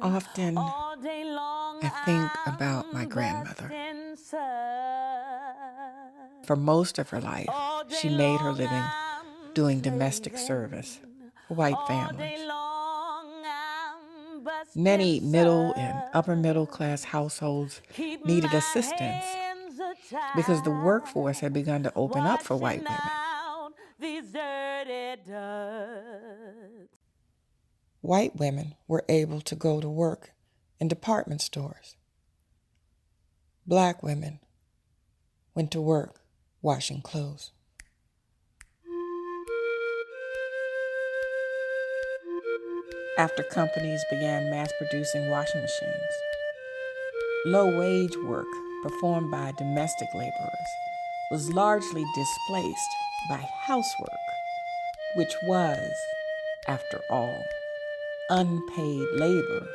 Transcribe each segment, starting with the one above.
Often, I think about my grandmother. For most of her life, she made her living doing domestic service for white families. Many middle and upper middle class households needed assistance because the workforce had begun to open up for white women. White women were able to go to work in department stores. Black women went to work washing clothes. After companies began mass-producing washing machines, low-wage work performed by domestic laborers was largely displaced by housework, which was, after all, unpaid labor,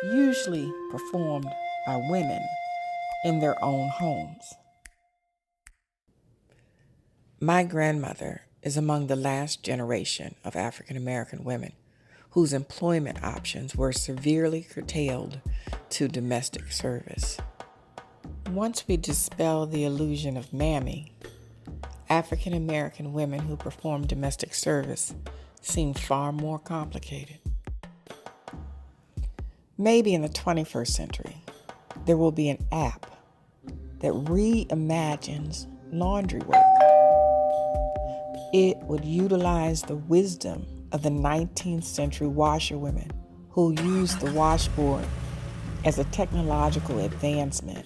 usually performed by women in their own homes. My grandmother is among the last generation of African American women whose employment options were severely curtailed to domestic service. Once we dispel the illusion of mammy, African American women who perform domestic service seem far more complicated. Maybe in the 21st century, there will be an app that reimagines laundry work. It would utilize the wisdom of the 19th century washerwomen who used the washboard as a technological advancement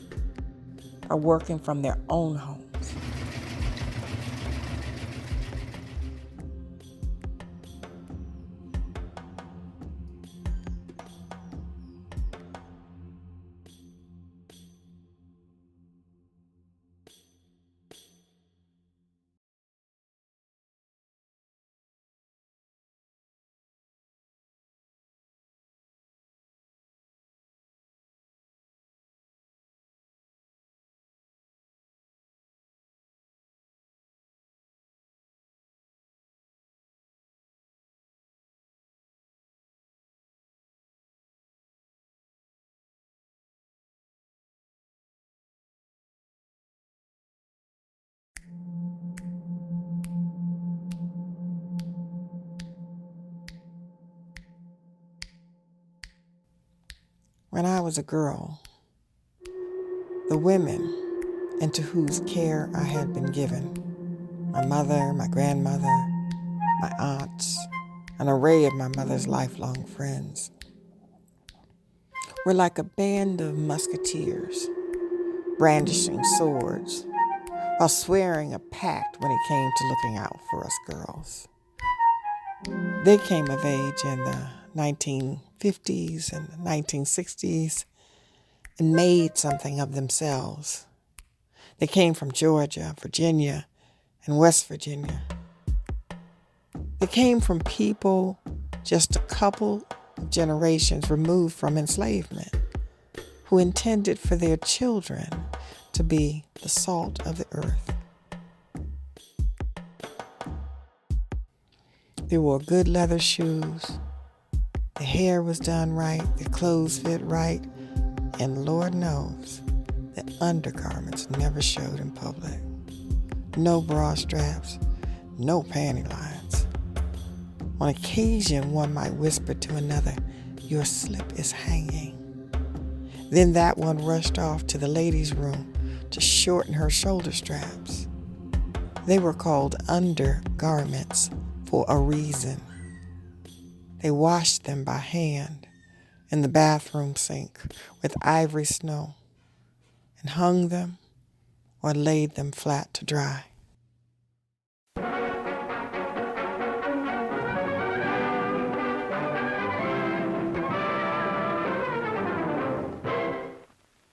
are working from their own homes. When I was a girl, the women into whose care I had been given, my mother, my grandmother, my aunts, an array of my mother's lifelong friends, were like a band of musketeers, brandishing swords, while swearing a pact when it came to looking out for us girls. They came of age in the 1950s and the 1960s and made something of themselves. They came from Georgia, Virginia, and West Virginia. They came from people just a couple of generations removed from enslavement, who intended for their children to be the salt of the earth. They wore good leather shoes, their hair was done right, their clothes fit right, and Lord knows that undergarments never showed in public. No bra straps, no panty lines. On occasion, one might whisper to another, "Your slip is hanging." Then that one rushed off to the ladies' room to shorten her shoulder straps. They were called undergarments for a reason. They washed them by hand in the bathroom sink with ivory snow and hung them or laid them flat to dry.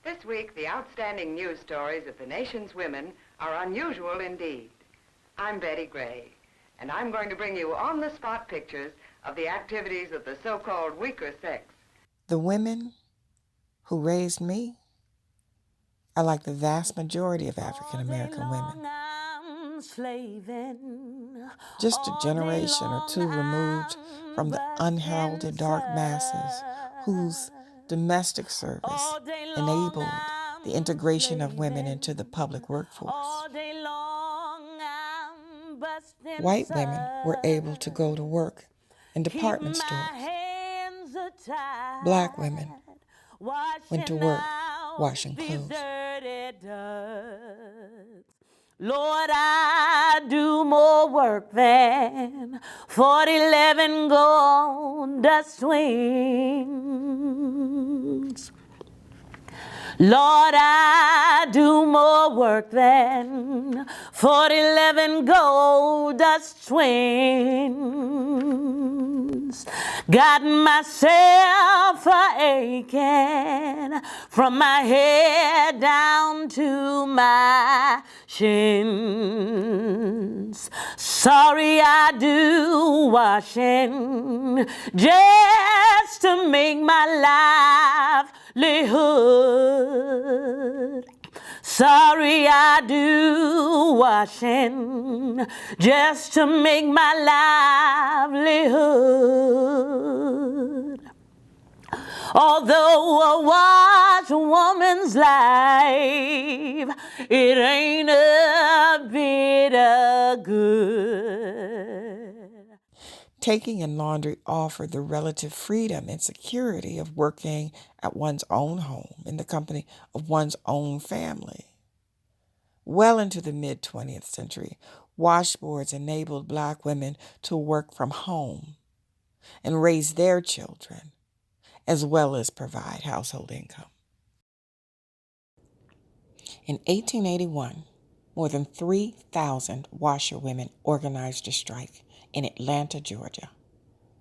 This week, the outstanding news stories of the nation's women are unusual indeed. I'm Betty Gray, and I'm going to bring you on-the-spot pictures of the activities of the so-called weaker sex. The women who raised me are like the vast majority of African American women. slaving just a all day generation or long. two removed from I'm the busting unheralded dark masses whose domestic service all day long. enabled the I'm integration of women slaving into the public workforce. all day long. I'm busting White women were able to go to work in keep department my stores. hands Black tied, women went to washing work out washing these clothes. dirty ducks. Lord, I do more work than 11 gold dust wings. Lord, I do more work than 11 gold dust twins. Got myself aching from my head down to my shins. Sorry, I do washing just to make my livelihood. Sorry, I do washing just to make my livelihood. Although a washerwoman's life, it ain't a bit of good. Taking in laundry offered the relative freedom and security of working at one's own home in the company of one's own family. Well into the mid-20th century, washboards enabled Black women to work from home and raise their children, as well as provide household income. In 1881, more than 3,000 washerwomen organized a strike in Atlanta, Georgia.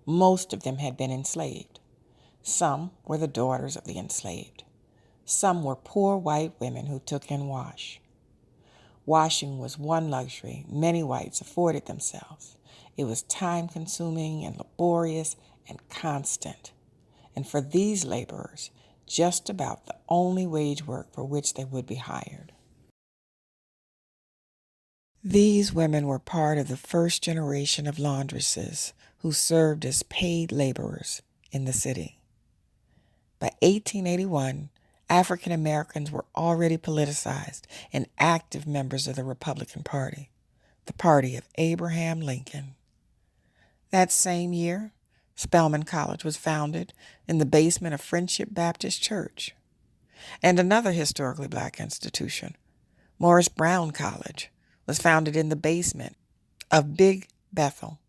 Most of them had been enslaved. Some were the daughters of the enslaved. Some were poor white women who took in wash. Washing was one luxury many whites afforded themselves. It was time-consuming and laborious and constant, and for these laborers, just about the only wage work for which they would be hired. These women were part of the first generation of laundresses who served as paid laborers in the city. By 1881, African Americans were already politicized and active members of the Republican Party, the party of Abraham Lincoln. That same year, Spelman College was founded in the basement of Friendship Baptist Church. And another historically Black institution, Morris Brown College, was founded in the basement of Big Bethel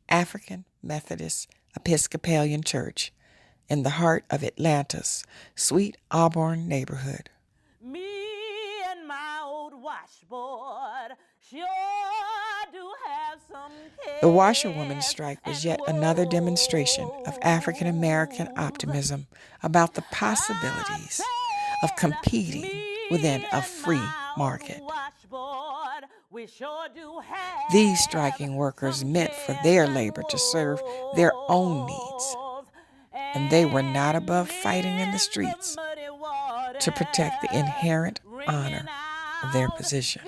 African Methodist Episcopalian Church in the heart of Atlanta's Sweet Auburn neighborhood. Me and my old washboard sure do have some The washerwoman strike was yet another demonstration of African American optimism about the possibilities of competing within a free market. These striking workers meant for their labor to serve their own needs, and they were not above fighting in the streets to protect the inherent honor of their position.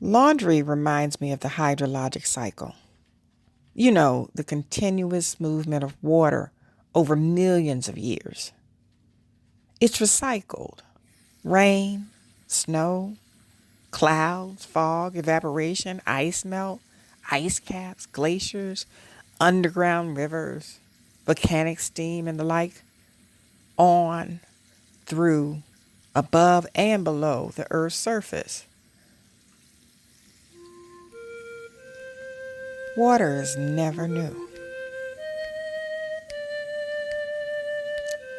Laundry reminds me of the hydrologic cycle. You know, the continuous movement of water over millions of years. It's recycled. Rain, snow, clouds, fog, evaporation, ice melt, ice caps, glaciers, underground rivers, volcanic steam, and the like, on, through, above, and below the Earth's surface. Water is never new.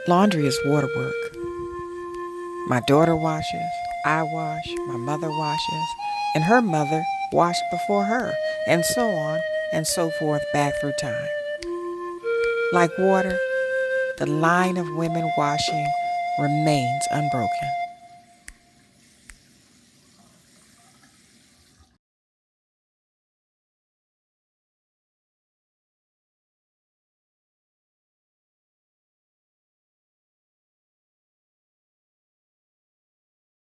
Laundry is water work. My daughter washes, I wash, my mother washes, and her mother washed before her, and so on and so forth back through time. Like water, the line of women washing remains unbroken.